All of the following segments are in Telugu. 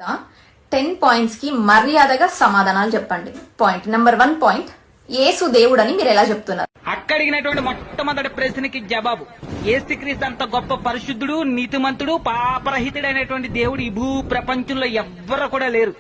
10 పాయింట్స్ కి మర్యాదగా సమాధానాలు చెప్పండి. పాయింట్ నెంబర్ 1 పాయింట్, యేసు దేవుడని మీరు ఎలా చెప్తున్నారు? అక్కడిగినటువంటి మొట్టమొదటి ప్రశ్నకి జవాబు, యేసుక్రీస్తు అంత గొప్ప పరిశుద్ధుడు, నీతిమంతుడు, పాపరహితుడైనటువంటి దేవుడు ఈ భూ ప్రపంచంలో ఎవ్వరు కూడా లేరు.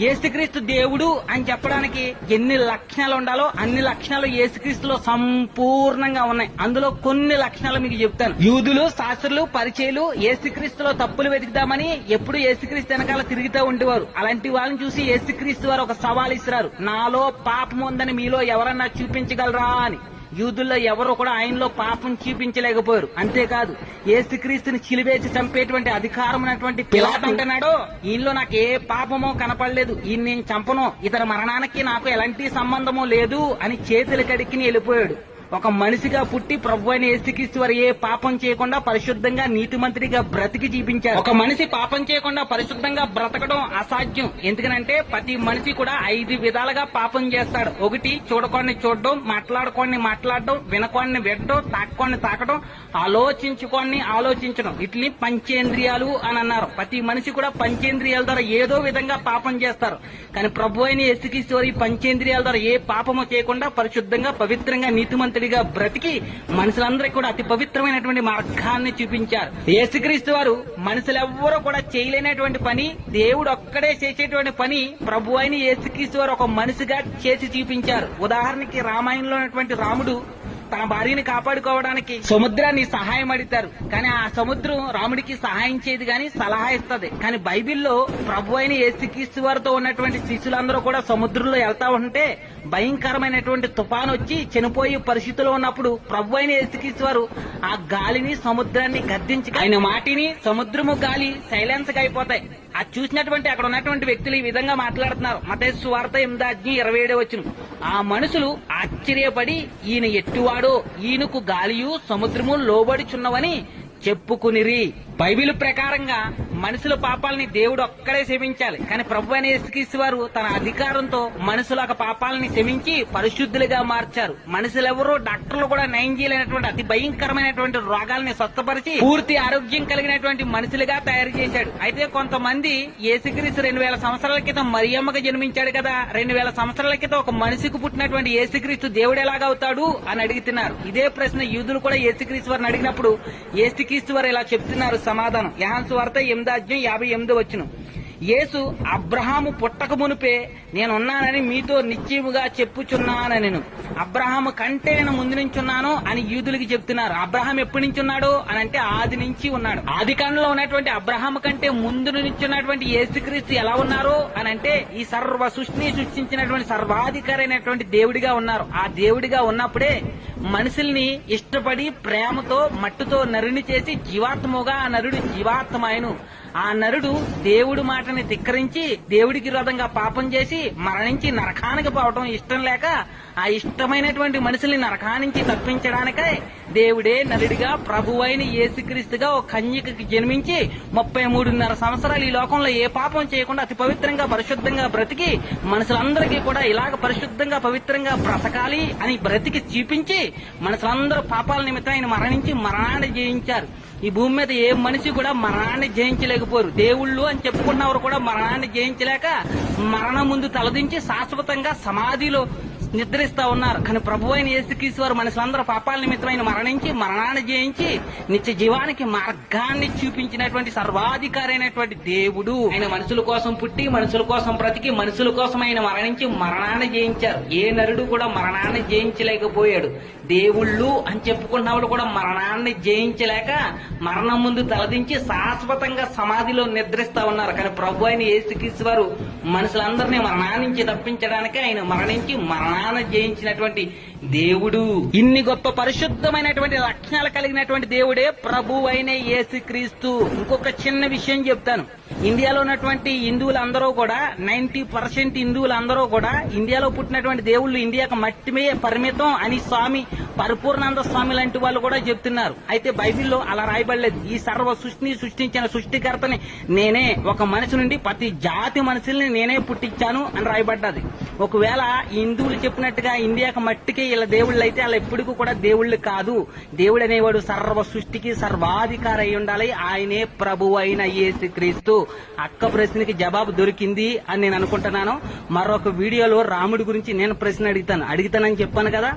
యేసుక్రీస్తు దేవుడు అని చెప్పడానికి ఎన్ని లక్షణాలు ఉండాలో అన్ని లక్షణాలు యేసుక్రీస్తులో సంపూర్ణంగా ఉన్నాయి. అందులో కొన్ని లక్షణాలు మీకు చెప్తాను. యూదులు, శాస్త్రులు, పరిచయులు యేసుక్రీస్తులో తప్పులు వెతుకుదామని ఎప్పుడు యేసుక్రీస్తు వెనకాల తిరుగుతూ ఉండేవారు. అలాంటి వాళ్ళని చూసి యేసుక్రీస్తు వారు ఒక సవాల్ ఇస్తారు, నాలో పాపం ఉందని మీలో ఎవరన్నా చూపించగలరా అని. యూదుల్లో ఎవరు కూడా ఆయనలో పాపం చూపించలేకపోయారు. అంతేకాదు యేసుక్రీస్తుని చిలివేసి చంపేటువంటి అధికారం ఉన్నటువంటి పిలాతు అంటున్నాడు, ఈయనలో నాకు ఏ పాపమో కనపడలేదు, ఈయన నేను చంపను, ఇతని మరణానికి నాకు ఎలాంటి సంబంధమో లేదు అని చేతులు కడిక్కి వెళ్ళిపోయాడు. ఒక మనిషిగా పుట్టి ప్రభు అయిన యేసుక్రీస్తు వారు ఏ పాపం చేయకుండా పరిశుద్ధంగా నీతిమంతుడిగా బ్రతికి చూపించారు. ఒక మనిషి పాపం చేయకుండా పరిశుద్ధంగా బ్రతకడం అసాధ్యం. ఎందుకనంటే ప్రతి మనిషి కూడా 5 విధాలుగా పాపం చేస్తాడు. ఒకటి, చూడకోని చూడడం, మాట్లాడుకోని మాట్లాడడం, వినకోని వినడం, తాక్కోని తాకడం, ఆలోచించుకోని ఆలోచించడం, వీటిని పంచేంద్రియాలు అని అన్నారు. ప్రతి మనిషి కూడా పంచేంద్రియాల ద్వారా ఏదో విధంగా పాపం చేస్తారు. కానీ ప్రభు అయిన యేసుక్రీస్తు వారు ఈ పంచేంద్రియాల ద్వారా ఏ పాపము చేయకుండా పరిశుద్ధంగా పవిత్రంగా నీతిమంతుడిగా బ్రతికి మనుషులందరికీ కూడా అతి పవిత్రమైనటువంటి మార్గాన్ని చూపించారు. యేసుక్రీస్తు వారు మనుషులెవ్వరూ కూడా చేయలేనటువంటి పని, దేవుడు ఒక్కడే చేసేటువంటి పని ప్రభు అయిన యేసుక్రీస్తు వారు ఒక మనిషిగా చేసి చూపించారు. ఉదాహరణకి రామాయణంలో ఉన్నటువంటి రాముడు తన భార్యని కాపాడుకోవడానికి సముద్రాన్ని సహాయం అడుగుతారు. కానీ ఆ సముద్రం రాముడికి సహాయం చేయదు గాని సలహా ఇస్తుంది. కానీ బైబిల్లో ప్రభు అయిన యేసుక్రీస్తు వారితో ఉన్నటువంటి శిష్యులందరూ కూడా సముద్రంలో వెళ్తా ఉంటే భయంకరమైనటువంటి తుఫాను వచ్చి చనిపోయే పరిస్థితిలో ఉన్నప్పుడు ప్రభు అయిన యేసుక్రీస్తు వారు ఆ గాలిని సముద్రాన్ని గద్దించి ఆయన మాటిని సముద్రము గాలి సైలెన్స్ గా అయిపోతాయి. అది చూసినటువంటి అక్కడ ఉన్నటువంటి వ్యక్తులు ఈ విధంగా మాట్లాడుతున్నారు. మత్తయి సువార్త 8:27 ఆ మనుషులు ఆశ్చర్యపడి ఈయన ఎట్టివాడో, ఈయనకు గాలియు సముద్రము లోబడుచున్నవని చెప్పుకునిరి. బైబిల్ ప్రకారంగా మనుషుల పాపాలని దేవుడు ఒక్కడే క్షమించాలి. కానీ ప్రభు అయిన యేసుక్రీస్తు వారు తన అధికారంతో మనుషుల పాపాలని క్షమించి పరిశుద్ధులుగా మార్చారు. మనుషులెవరూ డాక్టర్లు కూడా నయం చేయలేనటువంటి అతి భయంకరమైనటువంటి రోగాల్ని స్వస్థపరిచి పూర్తి ఆరోగ్యం కలిగినటువంటి మనుషులుగా తయారు చేశాడు. అయితే కొంతమంది యేసుక్రీస్తు 2000 సంవత్సరాల క్రితం మరియమ్మగా జన్మించాడు కదా, 2000 సంవత్సరాల క్రితం ఒక మనిషికి పుట్టినటువంటి యేసుక్రీస్తు దేవుడు ఎలాగవుతాడు అని అడుగుతున్నారు. ఇదే ప్రశ్న యూదులు కూడా యేసుక్రీస్తు వారిని అడిగినప్పుడు యేసుక్రీస్తు వారు ఇలా చెప్తున్నారు సమాధానం. యోహాను సువార్త 8:58 యేసు అబ్రహాము పుట్టక మునిపే నేనున్నానని మీతో నిశ్చయముగా చెప్పుచున్నానని నేను. అబ్రహాము కంటే నేను ముందు నుంచి ఉన్నాను అని యూదులకి చెప్తున్నారు. అబ్రహాం ఎప్పటి నుంచి ఉన్నాడు అని అంటే ఆది నుంచి ఉన్నాడు. ఆది కాండంలో ఉన్నటువంటి అబ్రహాము కంటే ముందు నుంచి ఉన్నటువంటి యేసుక్రీస్తు ఎలా ఉన్నారు అని అంటే ఈ సర్వ సృష్టిని సృష్టించినటువంటి సర్వాధికారైనటువంటి దేవుడిగా ఉన్నారు. ఆ దేవుడిగా ఉన్నప్పుడే మనుషుల్ని ఇష్టపడి ప్రేమతో మట్టుతో నరుని చేసి జీవాత్మగా ఆ నరుడు జీవాత్మాయను. ఆ నరుడు దేవుడి మాటని ధిక్కరించి దేవుడికి విరోధంగా పాపం చేసి మరణించి నరకానికి పోవటం ఇష్టం లేక ఆ ఇష్టమైనటువంటి మనుషుల్ని నరకానికి తప్పించడానికై దేవుడే నరుడిగా ప్రభువైన యేసుక్రీస్తుగా ఒక కన్యకకి జన్మించి 33.5 సంవత్సరాలు ఈ లోకంలో ఏ పాపం చేయకుండా అతి పవిత్రంగా పరిశుద్ధంగా బ్రతికి మనుషులందరికీ కూడా ఇలాగ పరిశుద్ధంగా పవిత్రంగా బ్రతకాలి అని బ్రతికి చూపించి మనుషులందరూ పాపాల నిమిత్తం ఆయన మరణించి మరణాన్ని జయించారు. ఈ భూమి మీద ఏ మనిషి కూడా మరణాన్ని జయించలేకపోరు. దేవుళ్ళు అని చెప్పుకున్నవారు కూడా మరణాన్ని జయించలేక మరణం ముందు తలదించి శాశ్వతంగా సమాధిలో నిద్రిస్తా ఉన్నారు. కానీ ప్రభు అయిన యేసుక్రీస్తు వారు మనుషులందరూ పాపాల నిమిత్తమైన మరణించి మరణాన్ని జయించి నిత్య జీవానికి మార్గాన్ని చూపించినటువంటి సర్వాధికారైనటువంటి దేవుడు. ఆయన మనుషుల కోసం పుట్టి మనుషుల కోసం బ్రతికి మనుషుల కోసం ఆయన మరణించి మరణాన్ని జయించారు. ఏ నరుడు కూడా మరణాన్ని జయించలేకపోయాడు. దేవుళ్ళు అని చెప్పుకున్నవాడు కూడా మరణాన్ని జయించలేక మరణం ముందు తలదించి శాశ్వతంగా సమాధిలో నిద్రిస్తా ఉన్నారు. కానీ ప్రభు అయిన యేసుక్రీస్తు వారు మనుషులందరినీ మరణాన్ని నుంచి తప్పించడానికి ఆయన మరణించి మరణాన్ని జయించినటువంటి దేవుడు. ఇన్ని గొప్ప పరిశుద్ధమైనటువంటి లక్షణాలు కలిగినటువంటి దేవుడే ప్రభు అయిన యేసుక్రీస్తు. ఇంకొక చిన్న విషయం చెప్తాను. ఇండియాలో ఉన్నటువంటి హిందువులందరూ కూడా 90% హిందువులందరూ కూడా ఇండియాలో పుట్టినటువంటి దేవుళ్ళు ఇండియాకు మట్టిమే పరిమితం అని స్వామి పరిపూర్ణానంద స్వామి లాంటి వాళ్ళు కూడా చెప్తున్నారు. అయితే బైబిల్లో అలా రాయబడలేదు. ఈ సర్వ సృష్టిని సృష్టించిన సృష్టికర్తని నేనే, ఒక మనిషి నుండి ప్రతి జాతి మనుషుల్ని నేనే పుట్టించాను అని రాయబడ్డది. ఒకవేళ హిందువులు చెప్పినట్టుగా ఇండియాకు మట్టికే వీళ్ళ దేవుళ్ళు అయితే అలా ఎప్పటికీ కూడా దేవుళ్ళు కాదు. దేవుడు అనేవాడు సర్వ సృష్టికి సర్వాధికారి అయి ఉండాలి. ఆయనే ప్రభు అయిన యేసుక్రీస్తు. అక్క ప్రశ్నకి జవాబు దొరికింది అని నేను అనుకుంటున్నాను. మరొక వీడియోలో రాముడి గురించి నేను ప్రశ్న అడుగుతానని చెప్పాను కదా.